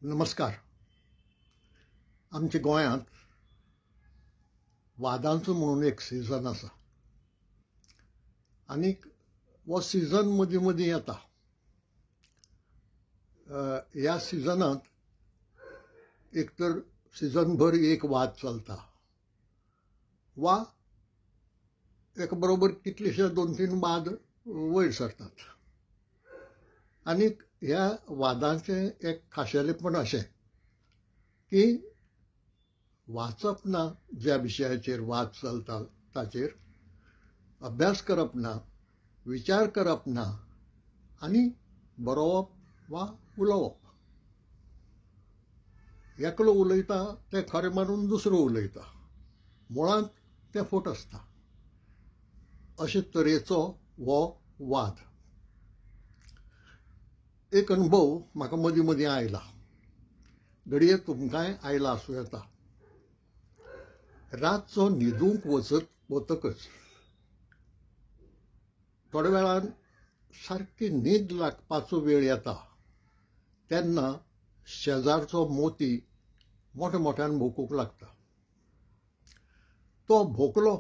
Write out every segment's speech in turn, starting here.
नमस्कार. आमच्या गोंयांत वादांचो म्हणून एक सिजन आसा आनीक हो सिजन मदीं मदीं येता. ह्या सिजनांत एक तर सिजनभर एक वाद चलता वा एका बरोबर कितलेशे 2-3 वाद वयर सरतात. आनीक ह्या वादांचें एक खाशेलेपण अशें की वाचप ना ज्या विशयाचेर वाद चलता ताचेर, अभ्यास करप ना, विचार करप ना आनी बरोवप वा उलोवप. एकलो उलयता तें खरें मानून दुसरो उलयता, मुळांत तें फट आसता. अशे तरेचो हो वाद. एक अनुभव म्हाका मदीं मदीं आयला, घडये तुमकांय आयला आसूं येता. रातचो न्हिदूंक वतकच थोड्या वेळान सारकी न्हीद लागपाचो वेळ येता तेन्ना शेजारचो मोती मोठ्या मोठ्यान भोंकूंक लागता. तो भोंकलो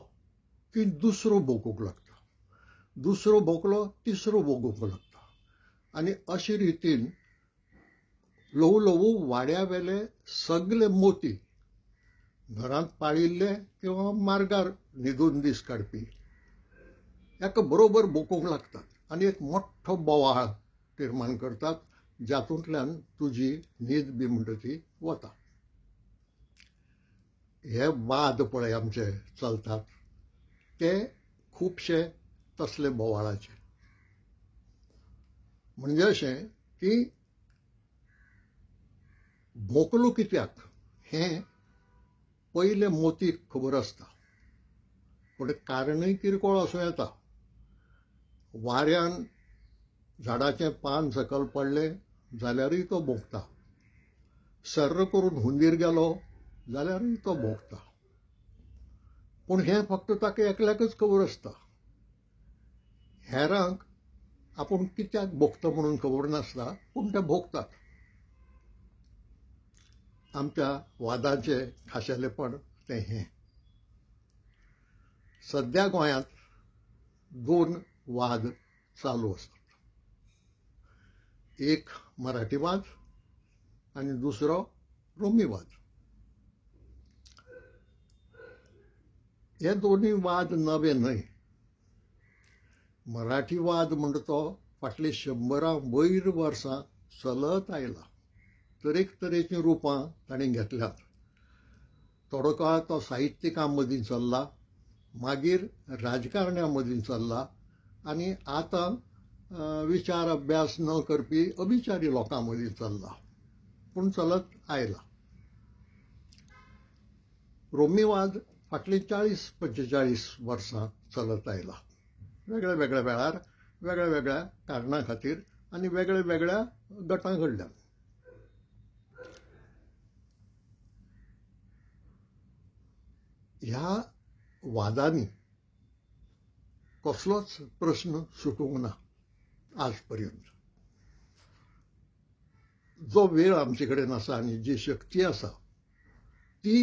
की दुसरो भोंकूंक लागता, दुसरो भोंकलो तिसरो भोंकूंक लागता. आनी अशे रितीन ल्हवू ल्हवू वाड्यावेले सगळे मोती, घरांत पाळिल्ले किंवा मार्गार न्हिदून दीस काडपी, एका बरोबर भोंकूंक लागतात आनी एक मोठ्ठो बोवाळ निर्माण करतात, जातूंतल्यान तुजी न्हीद बी म्हणटा ती वता. हे वाद पळय आमचे चलतात ते खुबशे तसले बोवाळाचे. म्हणजे अशें की भोंकलो कित्याक हें पयले मोतीक खबर आसता, पूण कारणय किरकोळ आसूं येता. वाऱ्यान झाडाचें पान सकयल पडलें जाल्यारूय तो भोंकता, सर्र करून हुंदीर गेलो जाल्यारूय तो भोंकता. पूण हें फक्त ताका एकल्याकच खबर आसता. हेरांक आपूण कित्याक भोंकता म्हणून खबर नासता, पूण ते भोंकतात. आमच्या वादाचें खाशेलेपण तें हें. सद्या गोंयांत 2 वाद चालू आसात. एक मराठी वाद आनी दुसरो रोमी वाद. हे दोनूय वाद नवे न्हय. मराठी वाद म्हणटा तो फाटली 100 वयर वर्सां चलत आयला. तरेकतरेचीं रुपां ताणें घेतल्यात. थोडो काळ तो साहित्यिकां मदीं चल्ला, मागीर राजकारण्यां मदीं चल्ला आनी आतां विचार अभ्यास न करपी अभिचारी लोकां मदीं चल्ला, पूण चलत आयला. रोमी वाद फाटलीं 40-45 वर्सां चलत आयला. वेगळ्या वेगळ्या वेळार वेगळ्या वेगळ्या कारणां खातीर आनी वेगळ्या वेगळ्या गटां कडल्यान. ह्या वादांनी कसलोच प्रस्न सुटूंक ना आज पर्यंत. जो वेळ आमचे कडेन आसा आनी जी शक्ती आसा ती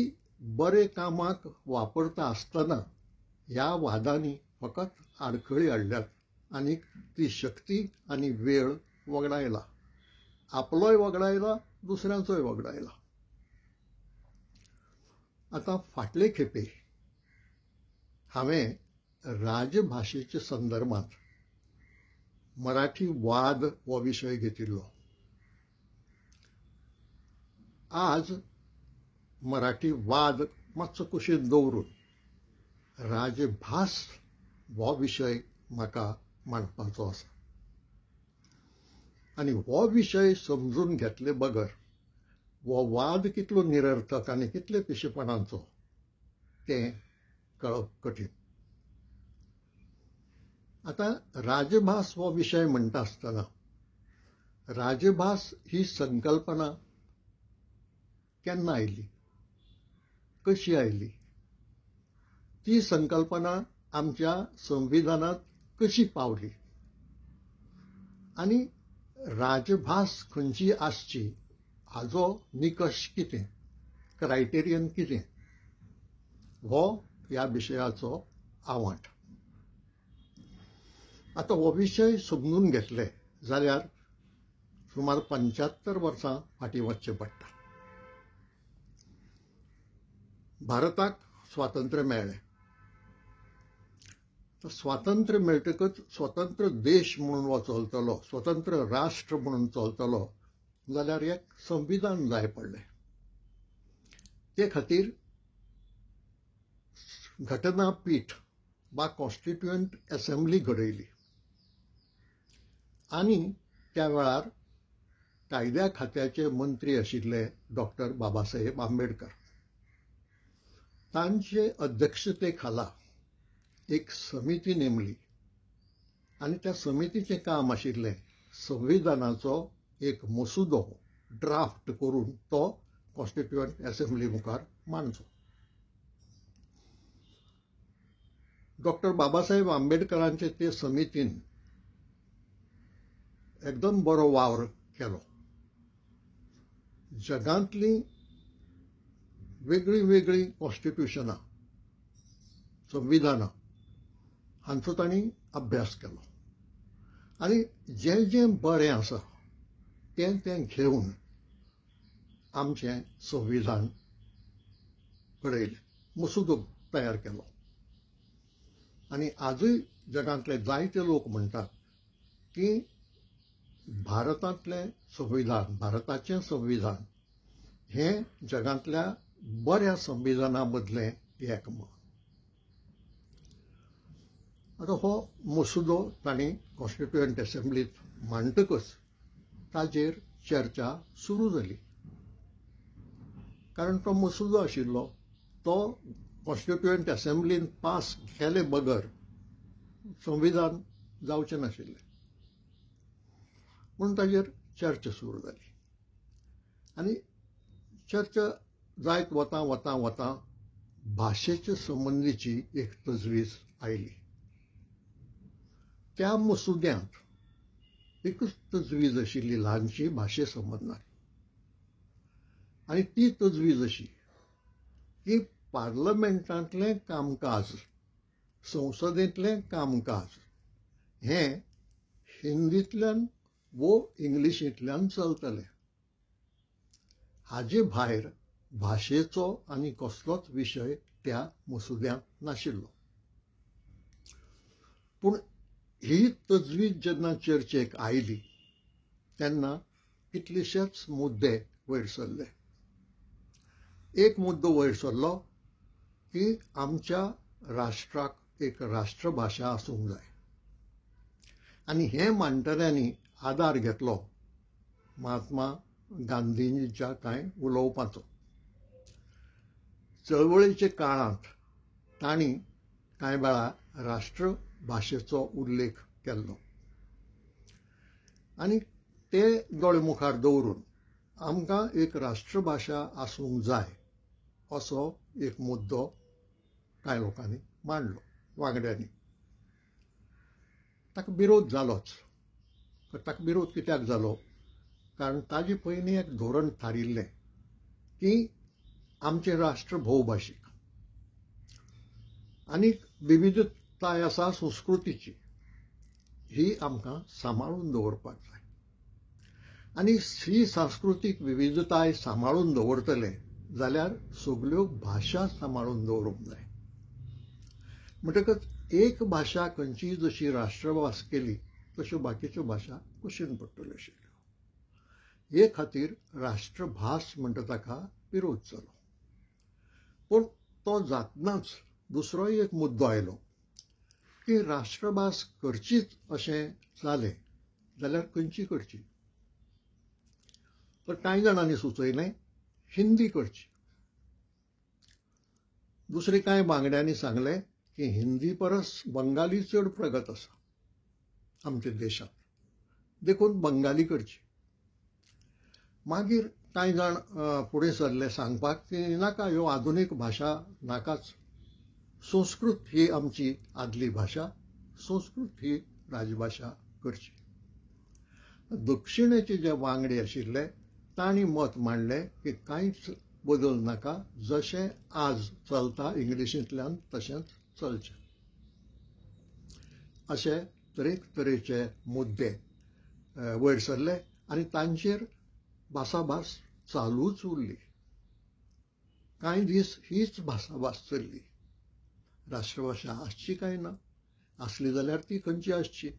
बरे कामाक वापरता आसतना ह्या वादांनी फकत आडखळी हाडल्यात आनी ती शक्ती आनी वेळ वगडायला. आपलोय वगडायला, दुसऱ्यांचोय वगडायला. आतां फाटले खेपे हांवें राजभाशेच्या संदर्भांत मराठी वाद हो विशय घेतिल्लो. आज मराठी वाद मातसो कुशीन दवरून राजभास हो विशय म्हाका मांडपाचो आसा. आनी हो विशय समजून घेतले बगर हो वाद कितलो निरर्थक आनी कितले पिशेपणाचो तें कळप कठीण. आतां राजभास हो विशय म्हणटा आसतना राजभास ही संकल्पना केन्ना आयली, कशी आयली, ती संकल्पना आमच्या संविधानांत कशी पावली आनी राजभास खंयची आसची हाजो निकश कितें, क्रायटेरियन कितें, हो ह्या विशयाचो आवांठ. आता हो विशय समजून घेतले जाल्यार सुमार 75 वर्सां फाटीं वचचें पडटा. भारताक स्वातंत्र्य मेळ्ळें. स्वातंत्र्य मेळटकच स्वतंत्र देश म्हणून वो चलतलो, स्वतंत्र राष्ट्र म्हणून चलतलो जाल्यार एक संविधान जाय पडलें. ते खातीर घटनापीठ वा कॉन्स्टिट्युएंट असेंब्ली घडयली आनी त्या वेळार कायद्या खात्याचे मंत्री आशिल्ले डॉक्टर बाबासाहेब आंबेडकर. तांचे अध्यक्षते खाला एक समिती नेमली आनी त्या समितीचें काम आशिल्लें संविधानाचो एक मसुदो ड्राफ्ट करून तो कॉन्स्टिट्युएंट असेंब्ली मुखार मांडचो. डॉक्टर बाबासाहेब आंबेडकरांचे ते समितीन एकदम बरो वावर केलो. जगांतली वेगळी वेगळी कॉन्स्टिट्युशनां, संविधानां हांचो तांणी अभ्यास केलो आनी जें जें बरें आसा तें तें घेवन आमचें संविधान घडयलें, मसुदो तयार केलो. आनी आजूय जगांतले जायते लोक म्हणटात की भारतांतलें संविधान, भारताचें संविधान हें जगांतल्या बऱ्या संविधाना मदलें एक म्हणून. आतां हो मसुदो तांणी कॉन्स्टिट्युएंट असेंब्लीत मांडटकच ताजेर चर्चा सुरू जाली. कारण तो मसुदो आशिल्लो तो कॉन्स्टिट्युएंट असेंब्लीन पास केले बगर संविधान जावचें नाशिल्लें. म्हणून ताजेर चर्चा सुरू जाली आनी चर्चा जायत वता वता वता भाशेचे संबंदीची एक तजवीज आयली. त्या मसुद्यांत एकच तजवीज आशिल्ली ल्हानशी भाशे संबंदान आनी ती तजवीज अशी की पार्लमेंटांतलें कामकाज, संसदेंतलें कामकाज हें हिंदींतल्यान वो इंग्लिशींतल्यान चलतलें. हाजे भायर भाशेचो आनी कसलोच विशय त्या मसुद्यांत नाशिल्लो. पूण ही तजवीज जेन्ना चर्चेक आयली तेन्ना कितलेशेच मुद्दे वयर सरले. एक मुद्दो वयर सरलो की आमच्या राष्ट्राक एक राष्ट्रभाशा आसूंक जाय आनी हें मांडटल्यांनी आदार घेतलो महात्मा गांधींच्या कांय उलोवपाचो. चळवळीच्या काळांत तांणी कांय वेळा राष्ट्रभाशेचो उल्लेख केल्लो आनी ते दोळे मुखार दवरून आमकां एक राष्ट्रभाशा आसूंक जाय असो एक मुद्दो कांय लोकांनी मांडलो, वांगड्यांनी. ताका विरोध जालोच. ताका विरोध कित्याक जालो? कारण ताजे पयलीं एक धोरण थारिल्लें की आमचें राष्ट्र भोवभाशीक आनी विविधताय आसा संस्कृतीची ही आमकां सांबाळून दवरपाक जाय. आनी ही सांस्कृतीक विविधताय सांबाळून दवरतले जाल्यार सगल्यो भाशा सांबाळून दवरूंक जाय. म्हणटकच एक भाशा खंयचीय जशी राष्ट्रभास केली तश्यो बाकीच्यो भाशा कुशीन पडटल्यो आशिल्ल्यो. हे खातीर राष्ट्रभास म्हणटा ताका विरोध जालो. पूण तो जातनाच दुसरोय एक मुद्दो आयलो की राष्ट्रभास करचीच अशें जालें जाल्यार खंयची करची? तर कांय जाणांनी सुचयलें हिंदी करची. दुसरे कांय वांगड्यांनी सांगलें की हिंदी परस बंगाली चड प्रगत आसा आमच्या देशांत, देखून बंगाली करची. मागीर कांय जाण फुडें सरले सांगपाक की नाका, ह्यो आधुनीक भाशा नाकाच, संस्कृत ही आमची आदली भाशा, संस्कृत ही राजभाशा करची. दक्षिणेचे जे वांगडी आशिल्ले तांणी मत मांडलें की कांयच बदल नाका, जशें आज चलता इंग्लिशींतल्यान तशेंच चलचें. अशे तरेचे मुद्दे वयर सरले आनी तांचेर भासाभास चालूच उरली. कांय दीस हीच भासाभास चल्ली. राष्ट्रभाशा आसची काय ना, आसली जाल्यार ती खंयची आसची,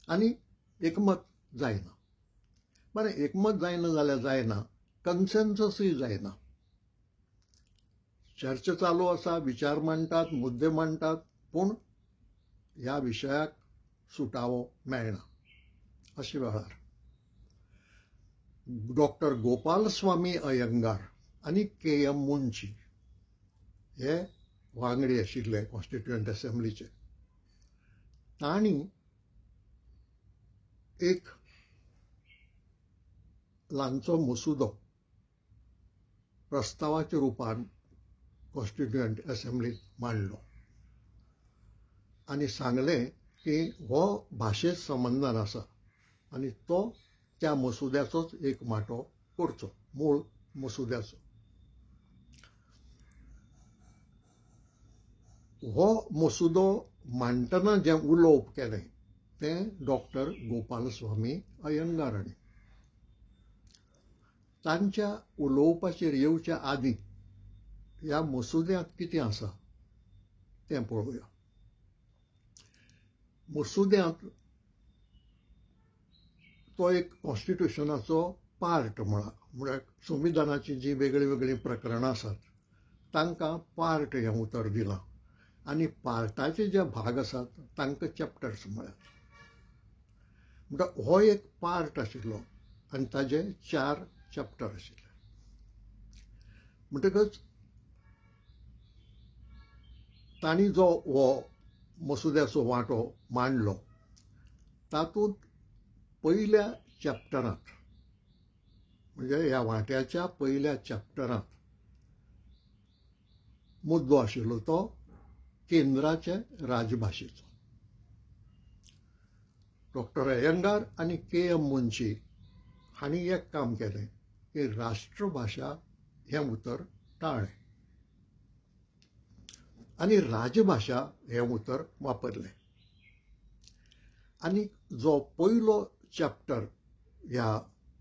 आनी एकमत जायना. बरें, एकमत जायना जाल्यार जायना, कन्सेन्ससूय जायना. चर्चा चालू आसा, विचार मांडटात, मुद्दे मांडटात, पूण ह्या विशयाक सुटावो मेळना. अशे वेळार डॉक्टर गोपालस्वामी अयंगार आनी के.एम. मुंशी हे वांगडी आशिल्ले कॉन्स्टिट्युयंट असेंब्लीचे. तांणी एक ल्हानसो मसुदो प्रस्तावाच्या रुपान कॉन्स्टिट्युयंट असेंब्लीत मांडलो आनी सांगलें की हो भाशेच संबंदान आसा आनी तो त्या मसुद्याचोच एक माटो करचो, मूळ मसुद्याचो. हो मसुदो मांडटना जें उलोवप केलें तें डॉक्टर गोपालस्वामी अयंगाराणी. तांच्या उलोवपाचेर येवच्या आदीं ह्या मसुद्यांत कितें आसा तें पळोवया. मसुद्यांत तो एक कॉन्स्टिट्युशनाचो पार्ट म्हळ्यार संविधानाची जी वेगळी वेगळी प्रकरणां आसात तांकां पार्ट हें उतर दिलां आनी पार्टाचे जे भाग आसात तांकां चॅप्टर्स म्हळ्यात. म्हणटा हो एक पार्ट आशिल्लो आनी ताजे 4 चॅप्टर आशिल्ले. म्हणटकच तांणी जो हो मसुद्याचो वांटो मांडलो तातूंत पयल्या चॅप्टरांत, म्हणजे ह्या वांट्याच्या पयल्या चॅप्टरांत मुद्दो आशिल्लो तो केंद्राचे राजभाशेचो. डॉक्टर अयंगार आनी के.एम. मुंशी हांणी एक काम केलें की राष्ट्रभाशा हें उतर टाळ्ळें आनी राजभाशा हें उतर वापरलें. आनी जो पयलो चॅप्टर ह्या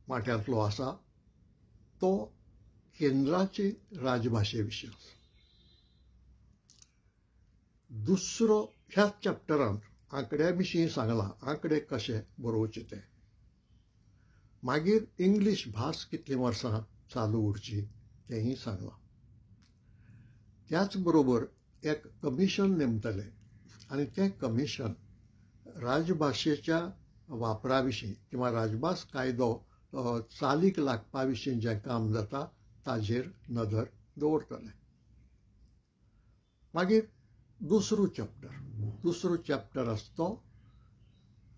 वांट्यांतलो आसा तो केंद्राचे राजभाशे विशीं आसा. दुसरो ह्या चॅप्टरांत आंकड्या विशीं सांगलां, आंकडे कशे बरोवचे ते. मागीर इंग्लीश भास कितलीं वर्सां चालू उरची तेंय सांगलां. त्याच बरोबर एक कमिशन नेमतले आनी तें कमिशन राजभाशेच्या वापरा विशीं किंवा राजभास कायदो चालीक लागपा विशीं जें काम जाता ताजेर नदर दवरतले. मागीर दुसरो चॅप्टर आसा तो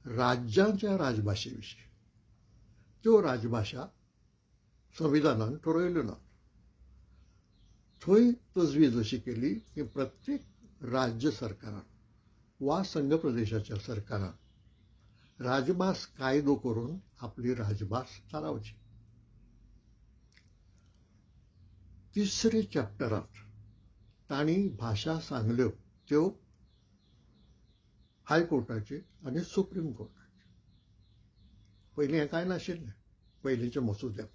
राज्याच्या राजभाशे विशीं. त्यो राजभाशा संविधानान ठरयल्यो नात. थंय तजवीज अशी केली की प्रत्येक राज्य सरकारान वा संघ प्रदेशाच्या सरकारान राजभास कायदो करून आपली राजभास चालवची. तिसरे चॅप्टरांत तांणी भाशा सांगल्यो त्यो हायकोर्टाची आनी सुप्रीम कोर्टाची. पयलीं हें कांय नाशिल्लें. पयलींच्या मसुद्यांत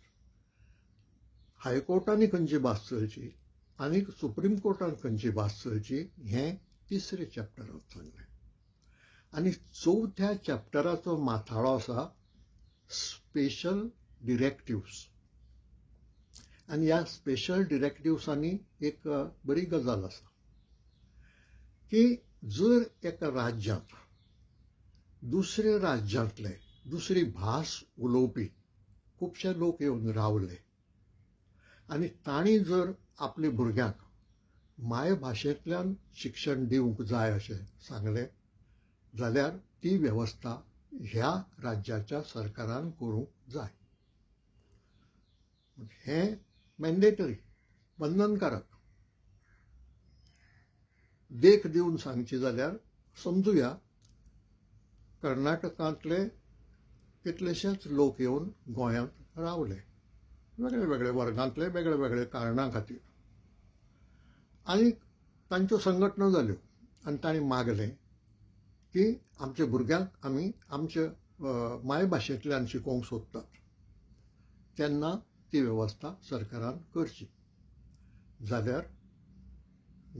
हायकोर्टांनी खंयची भास चलची आनी सुप्रीम कोर्टान खंयची भास चलची हें तिसरे चॅप्टरांत सांगलें. आनी चवथ्या चॅप्टराचो माथाळो आसा स्पेशल डिरेक्टिव्स. आनी ह्या स्पेशल डिरेक्टिव्सांनी एक बरी गजाल आसा की जर एका राज्यांत दुसऱ्या राज्यांतले दुसरी भास उलोवपी खुबशे लोक येवन रावले आनी तांणी जर आपल्या भुरग्यांक मायभाशेंतल्यान शिक्षण दिवंक जाय अशें सांगलें जाल्यार ती वेवस्था ह्या राज्याच्या सरकारान करूंक जाय. हें मॅन्डेटरी, बंधनकारक. देख दिवन सांगची जाल्यार समजुया कर्नाटकांतले कितलेशेच लोक येवन गोंयांत रावले वेगळे वेगळे वर्गांतले वेगळे वेगळे कारणां खातीर. आनी तांच्यो संघटना जाल्यो आनी तांणी मागलें की आमच्या भुरग्यांक आमी आमच्या मायभाशेंतल्यान शिकोवंक सोदतात. तेन्ना ती वेवस्था सरकारान करची. जाल्यार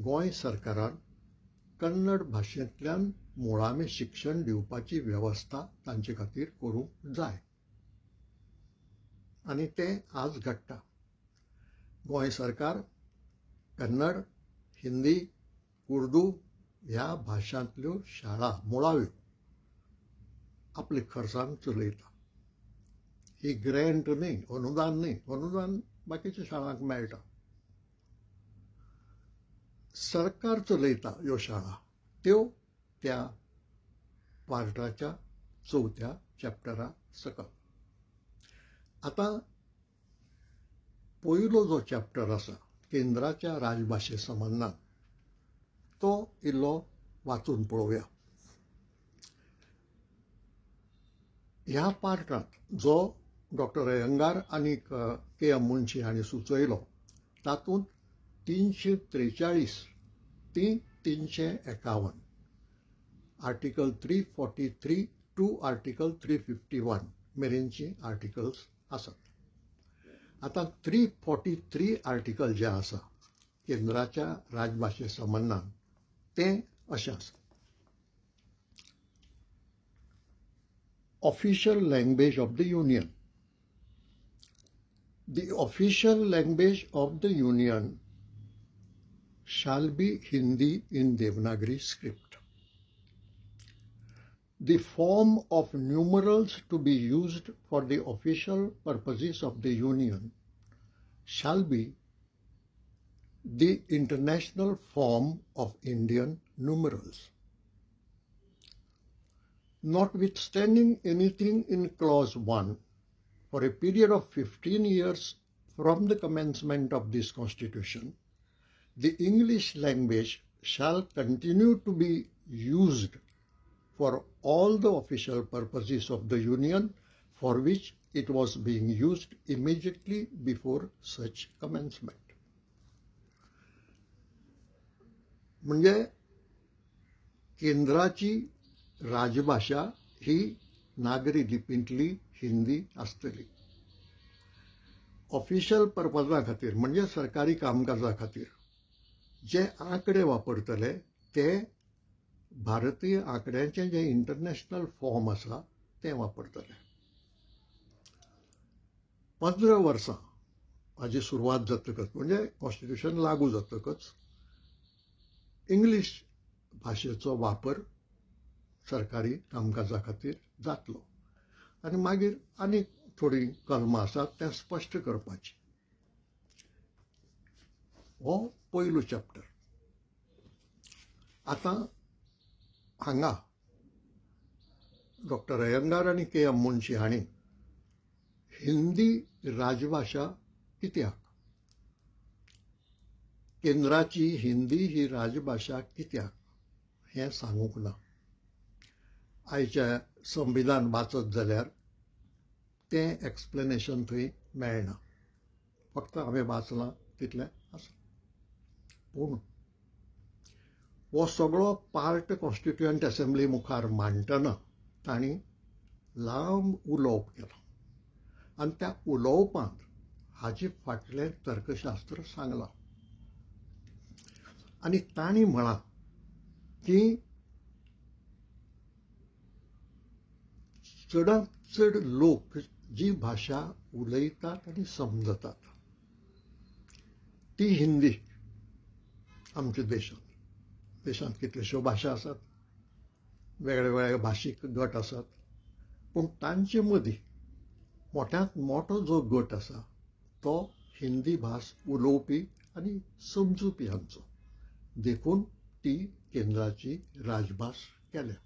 गोंय सरकारान कन्नड भाशेंतल्यान मुळावें शिक्षण दिवपाची वेवस्था तांचे खातीर करूंक जाय. आनी तें आज घडटा. गोंय सरकार कन्नड, हिंदी, उर्दू ह्या भाशांतल्यो शाळा मुळाव्यो आपल्या खर्चान चलयता. ही ग्रँट न्ही, अनुदान न्ही. अनुदान बाकीच्या शाळांक मेळटा. सरकार चलयता ह्यो शाळा. त्यो त्या पार्टाच्या 4थ्या चॅप्टरा सकल. आतां पयलो जो चॅप्टर आसा केंद्राच्या राजभाशे संबंदान तो इल्लो वाचून पळोवया. ह्या पार्टांत जो डॉक्टर अय्यंगार आनी के.एम. मुन्शी हांणी सुचयलो तातूंत 343 ते 351 आर्टिकल 343 टू आर्टिकल 351 मेरेनची आर्टिकल्स आसात. आतां 343 आर्टिकल जे आसा केंद्राच्या राजभाशे संबंदान तें अशें आसा. Official language of the union. The official language of the Union shall be Hindi in Devanagari script. The form of numerals to be used for the official purposes of the Union shall be the international form of Indian numerals. Notwithstanding anything in clause 1, for a period of 15 years from the commencement of this Constitution, the English language shall continue to be used for all the official purposes of the Union for which it was being used immediately before such commencement. म्हणजे केंद्राची राजभाषा ही नागरी लिपींतली हिंदी आसतली. Official पर्पजा खातीर म्हणजे सरकारी कामकाजा खातीर जे आंकडे वापरतले ते भारतीय आंकड्यांचे जे इंटरनॅशनल फॉर्म आसा ते वापरतले. 15 वर्सां हाची सुरवात जातकच म्हणजे कॉन्स्टिट्यूशन लागू जातकच इंग्लीश भाशेचो वापर सरकारी कामकाजा खातीर जातलो. आनी मागीर आनी थोडी कलमां आसात तें स्पश्ट करपाची. हो पयलो चॅप्टर. आतां हांगा डॉक्टर अय्यंगार आनी के.एम. मुन्शी हांणी हिंदी राजभाशा कित्याक, केंद्राची हिंदी ही राजभाशा कित्याक हें सांगूंक ना. आयच्या संविधान वाचत जाल्यार तें एक्सप्लेनेशन थंय मेळना. फक्त हांवें वाचलां तितलें आसा. पूण हो सगळो पार्ट कॉन्स्टिट्युयंट असेंब्ली मुखार मांडटना तांणी लांब उलोवप केलो आनी त्या उलोवपांत हाचे फाटलें तर्कशास्त्र सांगलां. आनी तांणी म्हळां की चडांत चड लोक जी भाशा उलयतात आनी समजतात ती हिंदी. आमच्या देशांत कितल्योश्यो भाशा आसात, वेगळे वेगळे भाशीक गट आसात, पूण तांचे मदीं मोठ्यांत मोठो जो गट आसा तो हिंदी भास उलोवपी आनी समजुपी हांचो. देखून ती केंद्राची राजभास केल्या.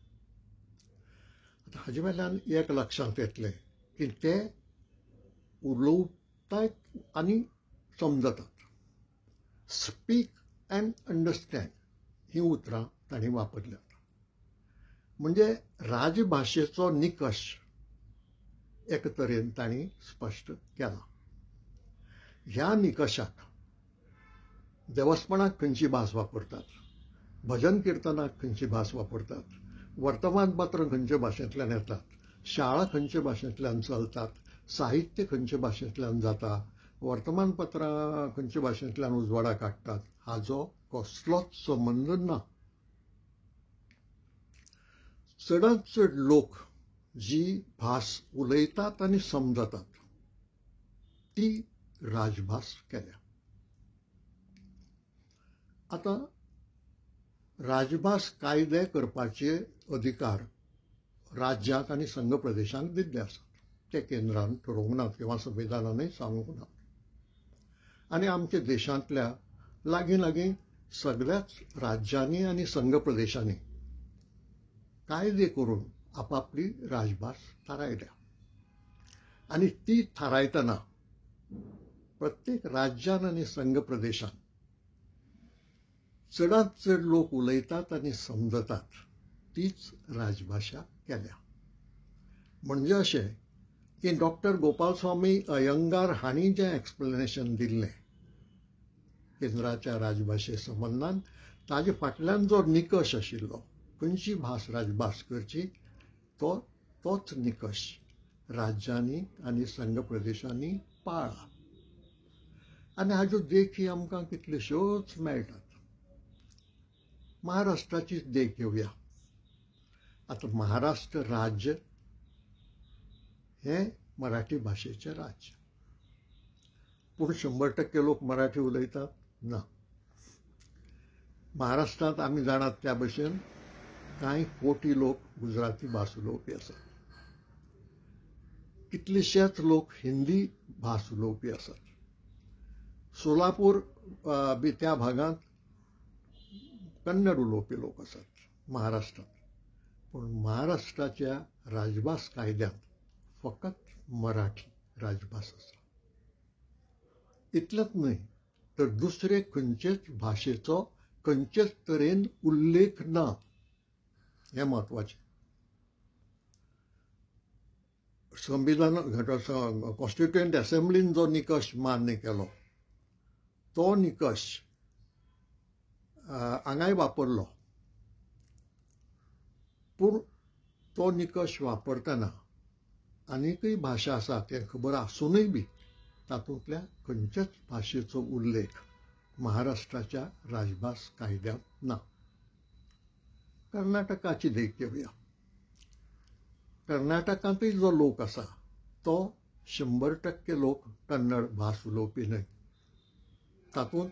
आतां हाजे वेल्यान एक लक्षांत येतलें की ते उलोवतात आनी समजतात. स्पीक अँड अंडरस्टँड ही उतरां तांणी वापरल्यात. म्हणजे राजभाशेचो निकश एक तरेन तांणी स्पश्ट केला. ह्या निकशाक देवस्थानाक खंयची भास वापरतात, भजन कीर्तनाक खंयची भास वापरतात, वर्तमानपत्र खंयच्या भाशेंतल्यान येतात, शाळा खंयच्या भाशेंतल्यान चलतात, साहित्य खंयच्या भाशेंतल्यान जाता, वर्तमानपत्रां खंयच्या भाशेंतल्यान उजवाडाक हाडटात, हाजो कसलोच संबंद ना. चडांत चड लोक जी भास उलयतात आनी समजतात ती राजभास केल्या. आतां राजभास कायदे करपाचे अधिकार राज्याक आनी संघ प्रदेशांक दिल्ले आसात. ते केंद्रान ठरोवंक नात किंवा संविधानानय सांगूंक ना. आनी आमच्या देशांतल्या लागीं लागीं सगळ्याच राज्यांनी आनी संघ प्रदेशांनी कायदे करून आपापली राजभास थारायल्या. आनी ती थारायतना प्रत्येक राज्यान आनी संघ प्रदेशान चडांत चड लोक उलयतात आनी समजतात तीच राजभाशा केल्या. म्हणजे अशें की डॉक्टर गोपालस्वामी अयंगार हांणी जें एक्सप्लेनेशन दिल्लें केंद्राच्या राजभाशे संबंदान, ताजे फाटल्यान जो निकश आशिल्लो खंयची भास राजभास करची, तोच निकश राज्यांनी आनी संघ प्रदेशांनी पाळ्ळा. आनी हाज्यो देखी आमकां कितल्योश्योच मेळटात. महाराष्ट्राची देख घेवया. आतां महाराष्ट्र राज्य हें मराठी भाशेचें राज्य. पूण 100% लोक मराठी उलयतात? ना. महाराष्ट्रांत आमी जाणात त्या भशेन कांय कोटी लोक गुजराती भास उलोवपी आसात. कितलेशेच लोक हिंदी भास उलोवपी आसात. सोलापूर बी त्या भागांत कन्नड उलोवपी लोक आसात महाराष्ट्रांत. पूण महाराष्ट्राच्या राजभास कायद्यांत फकत मराठी राजभास आसा. इतलेंच न्हय तर दुसरे खंयचेच भाशेचो खंयचेच तरेन उल्लेख ना. हें म्हत्वाचें. संविधान कॉन्स्टिट्युएंट असेंब्लीन जो निकश मान्य केलो तो निकश हांगाय वापरलो. पूण तो निकश वापरतना आनीकय भाशा आसा तें खबर आसूनय बी तातूंतल्या खंयच्याच भाशेचो उल्लेख महाराष्ट्राच्या राजभास कायद्यांत ना. कर्नाटकाची देख घेवया. कर्नाटकांतय जो लोक आसा तो 100% लोक कन्नड भास उलोवपी न्हय. तातूंत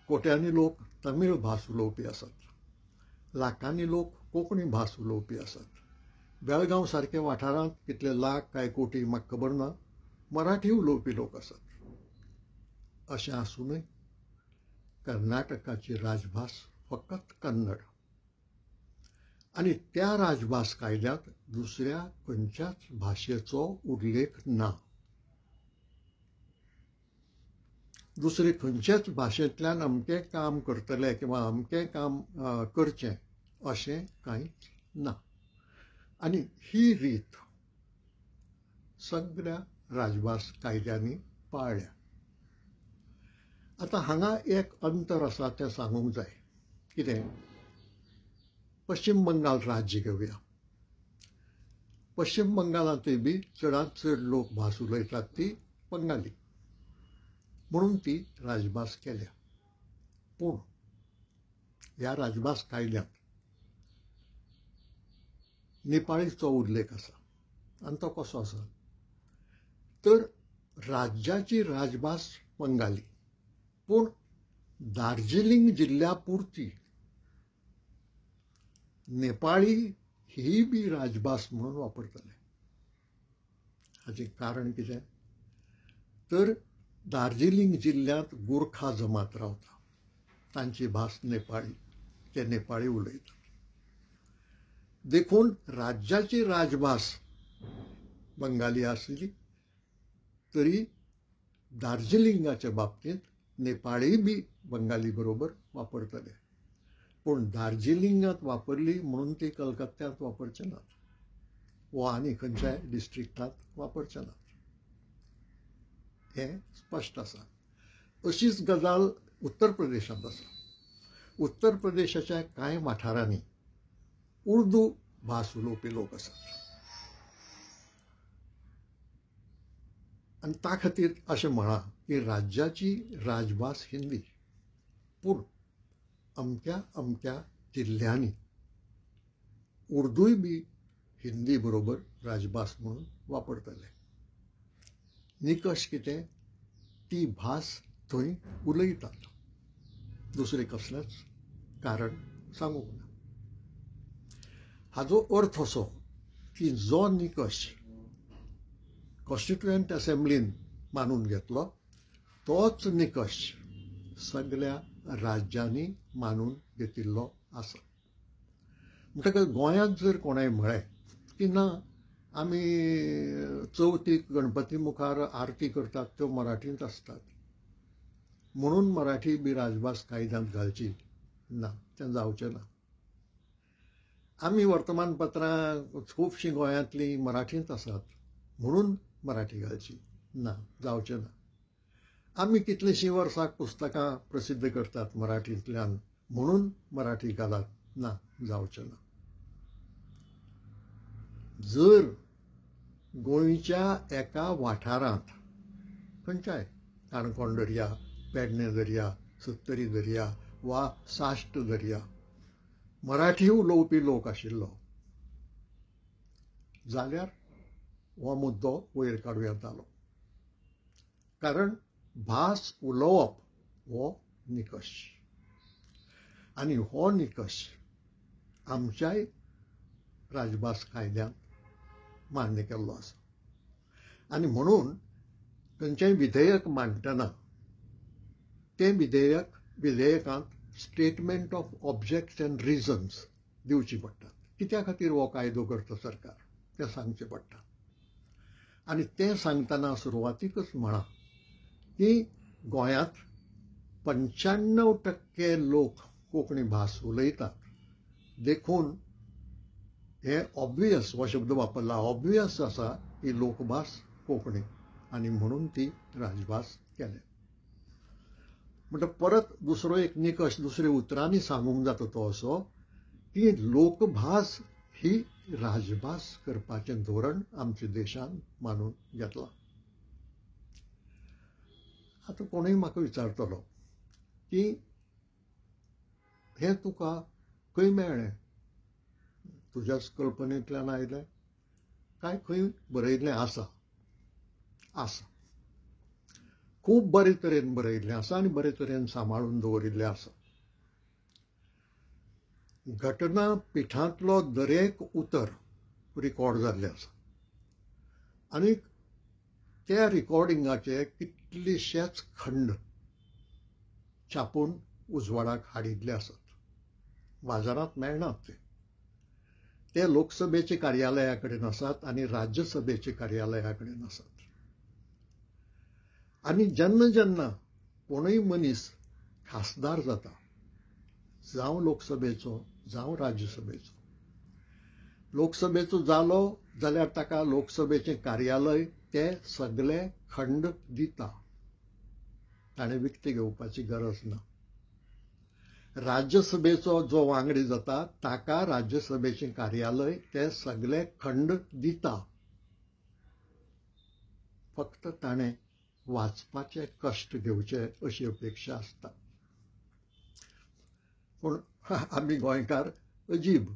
कोट्यांनी लोक तमीळ भास उलोवपी आसात. लाखांनी लोक कोंकणी भास उलोवपी आसात. बेळगांव सारक्या वाठारांत कितले लाख काय कोटी म्हाका खबर ना मराठी उलोवपी लोक आसात. अशें आसूनय कर्नाटकाची राजभास फकत कन्नड. आनी त्या राजभास कायद्यांत दुसऱ्या खंयच्याच भाशेचो उल्लेख ना. दुसरे खंयचेच भाशेंतल्यान अमकें काम करतले किंवा अमकें काम करचें अशें कांयच ना. आनी ही रीत सगळ्या राजभास कायद्यांनी पाळल्या. आतां हांगा एक अंतर आसा तें सांगूंक जाय. कितें? पश्चिम बंगाल राज्य घेवया. पश्चिम बंगालांतय बी चडांत चड लोक भास उलयतात ती बंगाली. म्हणून ती राजभास केल्या. पूण ह्या राजभास कायद्यांत नेपाळीचो उल्लेख आसा. आनी तो कसो आसा? तर राज्याची राजभास बंगाली पूण दार्जिलिंग जिल्ल्या पुरती नेपाळी ही बी राजभास म्हणून वापरतले. हाचें कारण कितें? तर दार्जिलिंग जिल्ल्यांत गुरखा जमात रावता. तांची भास नेपाळी. ते नेपाळी उलयतात. देखून राज्याची राजभास बंगाली आसली तरी दार्जिलिंगाच्या बाबतींत नेपाळी बी बंगाली बरोबर वापरतले. पूण दार्जिलिंगांत वापरली म्हणून ती कलकत्त्यांत वापरचे नात वा आनी खंयच्याय डिस्ट्रिक्टांत वापरचे नात. हें स्पश्ट आसा. अशीच गजाल उत्तर प्रदेशांत आसा. उत्तर प्रदेशाच्या कांय वाठारांनी उर्दू भास उलोवपी लोक आसात आनी ता खातीर अशें म्हणा की राज्याची राजभास हिंदी, पूण अमक्या अमक्या जिल्ल्यांनी उर्दूय बी हिंदी बरोबर राजभास म्हणून वापरतले. निकश कितें, ती भास थंय उलयतात. दुसरें कसलेंच कारण सांगूंक ना. हाचो अर्थ असो की जो निकश कॉन्स्टिट्युएंट असेंब्लीन मानून घेतलो तोच निकश सगळ्या राज्यांनी मानून घेतिल्लो आसा. म्हणटकच गोंयांत जर कोणाय म्हळें की ना आमी चवथीक गणपती मुखार आरती करतात त्यो मराठींत आसतात म्हणून मराठी बी राजभास कायद्यांत घालची, ना, तें जावचें ना. आमी वर्तमानपत्रां खुबशीं गोंयांतलीं मराठींत आसात म्हणून मराठी घालची, ना, जावचें ना. आमी कितलींशीं वर्सां पुस्तकां प्रसिद्ध करतात मराठींतल्यान म्हणून मराठी घालात, ना, जावचें ना. जर गोंयच्या एका वाठारांत खंयच्याय काणकोण दर्या, पेडणे दर्या, सत्तरी दर्या वा साश्ट दर्या मराठी उलोवपी लोक आशिल्लो जाल्यार हो मुद्दो वयर काडूं येतालो. कारण भास उलोवप हो निकश आनी हो निकश आमच्याय राजभास कायद्यांत मान्य केल्लो आसा. आनी म्हणून खंयचेंय विधेयक मांडटना तें विधेयकांत statement of objects and reasons दिवची पडटात. कित्या खातीर हो कायदो करता सरकार तें सांगचें पडटा. आनी तें सांगतना सुरवातीकच म्हणा की गोंयांत 95% लोक कोंकणी भास उलयतात. देखून हें ऑब्वियस, हो शब्द वापरला, ऑब्वियस आसा की लोकभास कोंकणी आनी म्हणून ती राजभास केल्या. म्हणटकीर परत दुसरो एक निकश दुसऱ्या उतरांनी सांगूंक जाता तो असो की लोकभास ही राजभास करपाचें धोरण आमच्या देशान मानून घेतलां. आतां कोणूय म्हाका विचारतलो की हें तुका खंय मेळ्ळें, तुज्याच कल्पनेंतल्यान आयलें काय खंय बरयल्लें आसा? आसा, खूब बरे तरेन बरयल्लें आसा आनी बरे तरेन सांबाळून दवरिल्लें आसा. घटना पिठांतलो दरेक उतर रिकॉर्ड जाल्लें आसा आनी त्या रिकॉर्डिंगाचे कितलेशेच खंड छापून उजवाडाक हाडिल्ले आसात. बाजारांत मेळनात ते लोकसभेचे कार्यालया कडेन आसात आनी राज्यसभेचे कार्यालया कडेन आसात. आनी जेन्ना जेन्ना कोणूय मनीस खासदार जाता, जावं लोकसभेचो जावं राज्यसभेचो, लोकसभेचो जालो जाल्यार ताका लोकसभेचें कार्यालय ते सगळे खंड दिता. ताणें विकते घेवपाची गरज ना. राज्यसभेचो जो वांगडी जाता ताका राज्यसभेचें कार्यालय ते सगळे खंड दिता. फक्त ताणें वाचपाचे कश्ट घेवचे अशी अपेक्षा आसता. पूण आमी गोंयकार अजीब.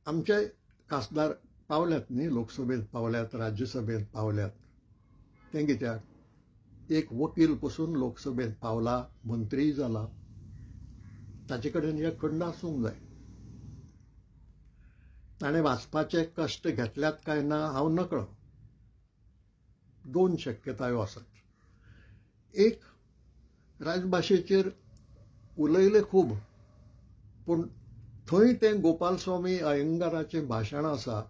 आमचे खासदार पावल्यात न्ही, लोकसभेंत पावल्यात, राज्यसभेंत पावल्यात. तें कित्याक? एक वकील पसून लोकसभेंत पावला, मंत्री जाला, ताचे कडेन हे खंड आसूंक जाय. ताणें वाचपाचे कश्ट घेतल्यात काय ना हांव नकळो. दोन शक्यतायो आसात. एक, राजभाशेचेर उलयले खूब, पूण थंय तें गोपाल स्वामी अयंगाराचें भाशण आसा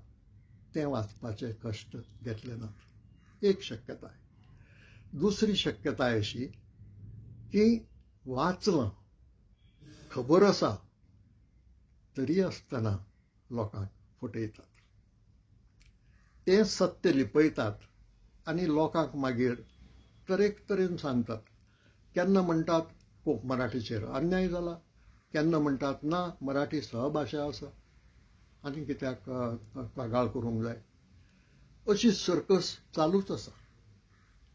तें वाचपाचे कश्ट घेतले नात. एक शक्यताय. दुसरी शक्यताय अशी की वाचलां, खबर आसा तरी आसतना लोकांक फटयतात. ते सत्य लिपयतात आणि लोकांक मागीर तरेन सांगतात. केन्ना म्हणटात कोंक मराठीचेर अन्याय जाला, केन्ना म्हणटात ना मराठी सहभाशा आसा आनी कित्याक कागाळ करूंक जाय. अशी सर्कस चालूच आसा.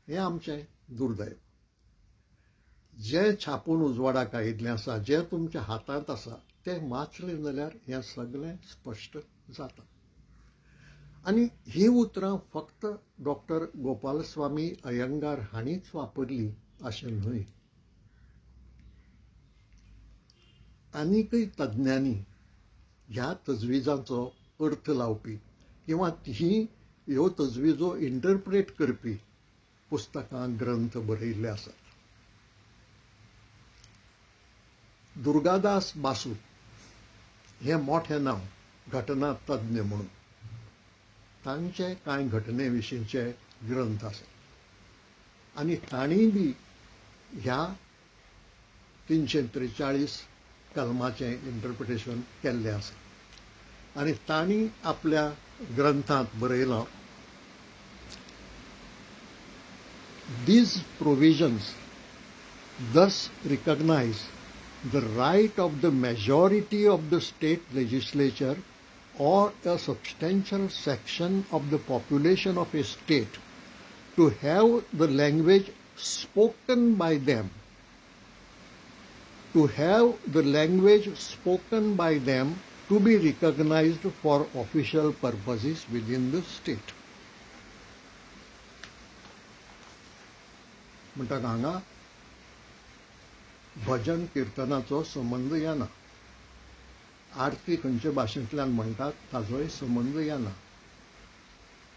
हें आमचें दुर्दैव. जें छापून उजवाडाक आयिल्लें आसा, जें तुमच्या हातांत आसा, तें वाचलें जाल्यार हें सगळें स्पश्ट जाता. आनी ही उतरां फक्त डॉक्टर गोपालस्वामी अयंगार हांणीच वापरली अशें न्हय. आनीकय तज्ञांनी ह्या तजविजांचो अर्थ लावपी किंवा ह्यो तजविजो इंटरप्रेट करपी पुस्तकां ग्रंथ बरयल्ले आसात. दुर्गादास बासू हें मोठें नांव घटना तज्ञ म्हणून. तांचे कांय घटने विशींचे ग्रंथ आसात आनी तांणी बी ह्या 343 कलमाचें इंटरप्रिटेशन केल्लें आसा. आनी तांणी आपल्या ग्रंथांत बरयलां, These provisions thus recognize the right of the majority of the state legislature or a substantial section of the population of a state to have the language spoken by them, to be recognized for official purposes within the state. म्हणटात हांगा भजन किर्तनाचो संबंध येना. आरती खंयचे भाशेंतल्यान म्हणटात ताजोय संबंध येना.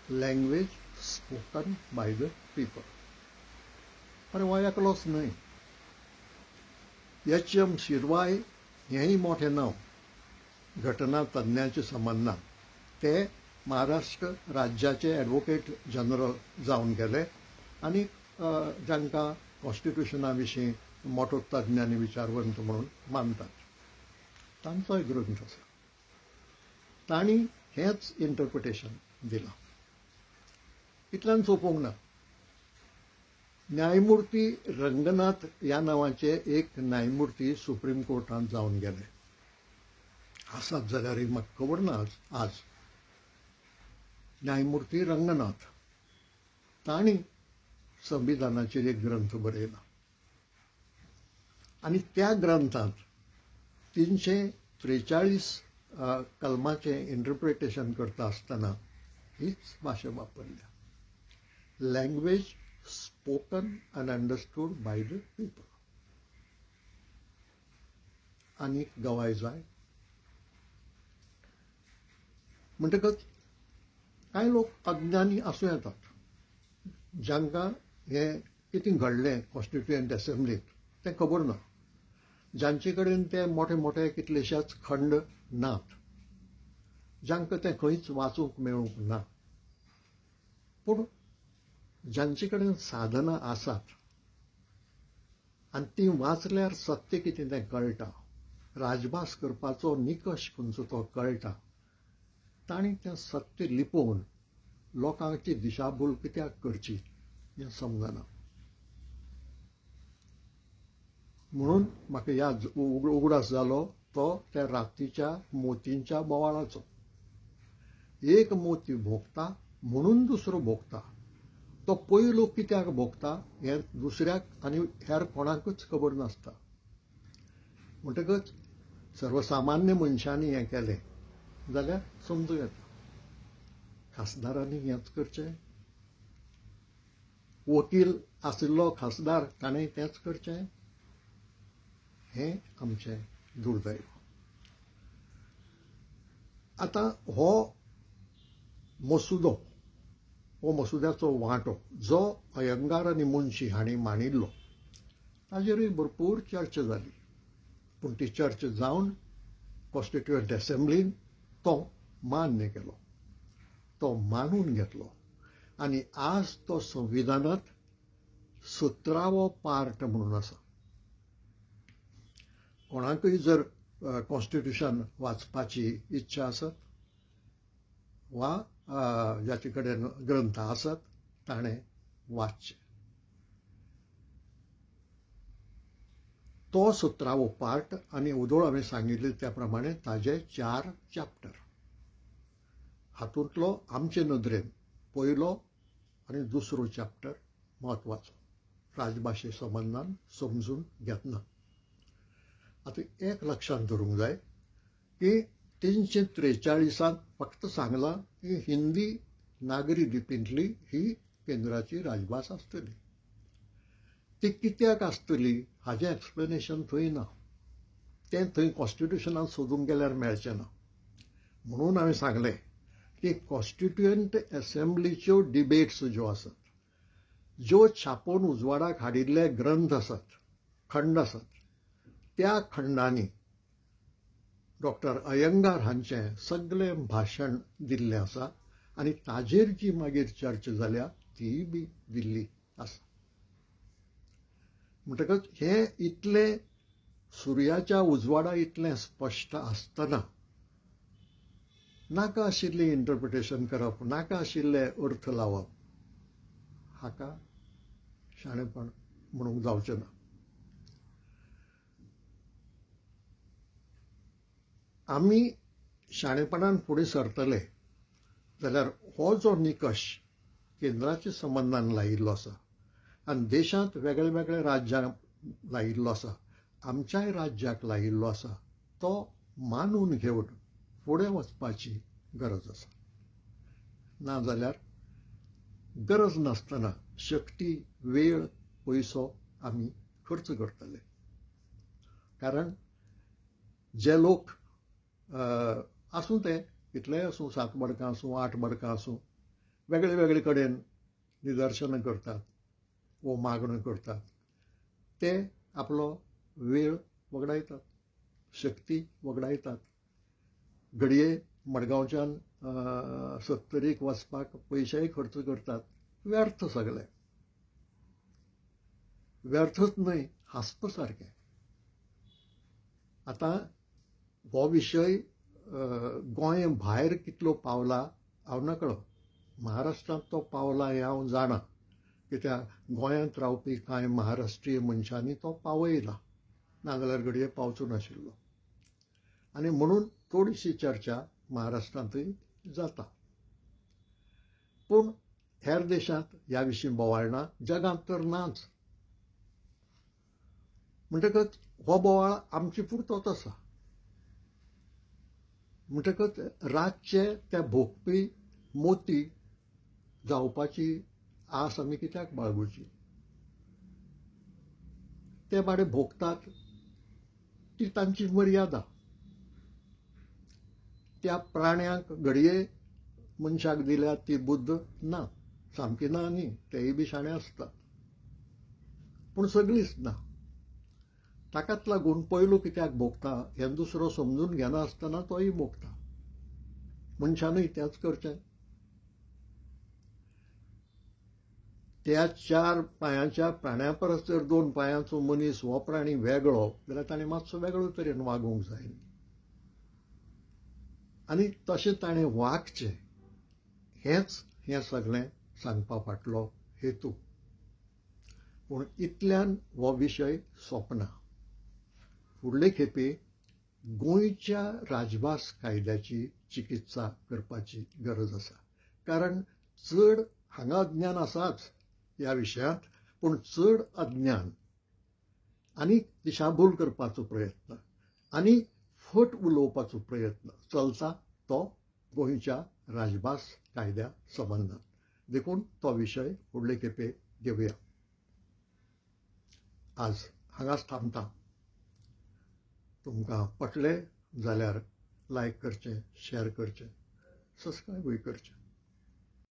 Language spoken by the people. पण हो एकलोच न्हय. एच.एम. शिरवाय हेंय मोठें नांव घटना तज्ञाच्या संबंदान. ते महाराष्ट्र राज्याचे ॲडव्होकेट जनरल जावन गेले आनी जांकां कॉन्स्टिट्युशना विशीं मोठो तज्ञ आनी विचारवंत म्हणून मानतात. तांचोय ग्रंथ आसा. तांणी हेंच इंटरप्रिटेशन दिलां. इतल्यान सोंपोवंक ना. न्यायमुर्ती रंगनाथ ह्या नांवाचे एक न्यायमुर्ती सुप्रीम कोर्टांत जावन गेले. आसात जाल्यारय म्हाका खबर ना आज. न्यायमुर्ती रंगनाथ तांणी संविधानाचेर एक ग्रंथ बरयला आनी त्या ग्रंथांत 343 कलमाचें इंटरप्रिटेशन करता आसतना हीच भाशा वापरल्या. Language spoken and understood by the people. आनीक गवाय जाय. म्हणटकच कांय लोक अज्ञानी आसूं येतात जांकां हें कितें घडलें कॉन्स्टिट्युयंट असेंब्लींत तें खबर ना. जांचे कडेन ते मोठे मोठे कितलेशेच खंड नात, जांकां तें खंयच वाचूंक मेळूंक ना. पूण जांचे कडेन साधनां आसात आनी ती वाचल्यार सत्य कितें तें कळटा, राजभास करपाचो निकश खंयचो तो कळटा, तांणी तें सत्य लिपोवन लोकांची दिशाभूल कित्याक करची हें समजना. म्हणून म्हाका याद उगडास जालो तो त्या रातीच्या मोतींच्या बोवाळाचो. एक मोती भोगता म्हणून दुसरो भोगता. तो पयलो कित्याक भोगता हें दुसऱ्याक आनी हेर कोणाकच खबर नासता. म्हणटकच सर्वसामान्य मनशांनी हें केलें जाल्यार समजूं येता. खासदारांनी हेंच करचें. वकील आशिल्लो खासदार ताणें तेंच करचें. हें आमचें दुर्दैव. आतां हो मसुद्याचो वांटो जो अयंगार आनी मुन्शी हांणी मांडिल्लो ताजेरूय भरपूर चर्चा जाली. पूण ती चर्चा जावन कॉन्स्टिट्युयंट असेंब्लीन तो मान्य केलो, तो मानून घेतलो आनी आज तो संविधानांत 17वो पार्ट म्हणून आसा. कोणाकय जर कॉन्स्टिट्युशन वाचपाची इच्छा आसत वा जाचे कडेन ग्रंथ आसत ताणें वाचचे. तो 17वो पार्ट आनी उदोळ हांवें सांगिल्ले त्या प्रमाणे ताजे 4 चॅप्टर. हातूंतलो आमचे नदरेन पयलो आनी दुसरो चॅप्टर म्हत्वाचो राजभाशे संबंदान समजून घेतना. आता एक लक्षात धरूंक जाय की 343 फक्त सांगलां की हिंदी नागरी लिपींतली ही केंद्राची राजभास आसतली. ती कित्याक आसतली हाचें एक्सप्लेनेशन थंय ना. तें थंय कॉन्स्टिट्युशनांत सोदूंक गेल्यार मेळचें ना. म्हणून हांवें सांगलें की कॉन्स्टिट्युयंट एसेंब्लीच्यो डिबेट्स ज्यो आसात, ज्यो छापून उजवाडाक हाडिल्ले ग्रंथ आसात, खंड आसात, त्या खंडांनी डॉक्टर अयंगार हांचें सगळें भाशण दिल्लें आसा आनी ताजेर जी मागीर चर्चा जाल्या ती बी दिल्ली आसा. म्हणटकच हें इतलें सुर्याच्या उजवाडा इतलें स्पश्ट आसतना नाका आशिल्ली इंटरप्रिटेशन करप, नाका आशिल्ले अर्थ लावप, हाका शाणेपण म्हणूंक जावचें ना. आमी शाणेपणान फुडें सरतले जाल्यार हो जो निकश केंद्राच्या संबंदान लायिल्लो आसा आनी देशांत वेगळे वेगळे राज्यांक लायिल्लो आसा, आमच्याय राज्याक लायिल्लो आसा, तो मानून घेवन फुडें वचपाची गरज आसा. नाजाल्यार गरज नासतना शक्ती, वेळ, पयसो आमी खर्च करतले. कारण जे लोक आसूं ते कितलेय आसूं, 7 बडकां आसूं, 8 बडकां आसूं, वेगळे वेगळे कडेन निदर्शनां करतात वो मागण्यो करतात, ते आपलो वेळ वगडायतात, शक्ती वगडायतात. घडये मडगांवच्यान 70क वचपाक पयशेय खर्च करतात. व्यर्थ सगळें. व्यर्थच न्हय, हास्प सारकें. आतां हो विशय गोंय भायर कितलो पावला हांव नकळो. महाराष्ट्रांत तो पावला हें हांव जाणा, कित्याक गोंयांत रावपी कांय महाराष्ट्रीय मनशांनी तो पावयला, नाजाल्यार घडये पावचो नाशिल्लो. आनी म्हणून थोडीशी चर्चा महाराष्ट्रांतय जाता. पूण हेर देशांत ह्या विशीं बोवाळना, जगांत तर नाच. म्हणटकच हो बोवाळ आमचे पुरतोच आसा. म्हणटकच रातचे त्या भोगपी मोती जावपाची आस आमी कित्याक बाळगुची. ते बाडे भोगतात ती तांची मर्यादा. त्या प्राण्यांक घडये मनशाक दिल्या ती बुद्ध ना, सामकी ना न्ही, तेय बी शाणे आसतात, पूण सगळीच ना. ताकाच लागून पयलू कित्याक भोगता हें दुसरो समजून घेना आसतना तोय भोगता. मनशानूय तेंच करचें. त्या 4 पांयाच्या प्राण्या परस जर 2 पांयाचो मनीस हो प्राणी वेगळो जाल्यार ताणें मातसो वेगळो तरेन वागूंक जाय आनी तशें ताणें वागचें. हेंच हें सगळें सांगपा फाटलो हेतू. पूण इतल्यान हो विशय सोंपना. फुडले खेपे गोंयच्या राजभास कायद्याची चिकित्सा करपाची गरज आसा. कारण चड हांगा अज्ञान आसाच ह्या विशयांत, पूण चड अज्ञान आनी दिशाभूल करपाचो प्रयत्न आनी फट उलोवपाचो प्रयत्न चलता तो गोंयच्या राजभास कायद्या संबंदान. देखून तो विशय फुडले खेपे घेवया. आज हांगाच थांबता. तुमकां पटलें जाल्यार लायक करचें, शेअर करचें, सबस्क्रायबूय करचें.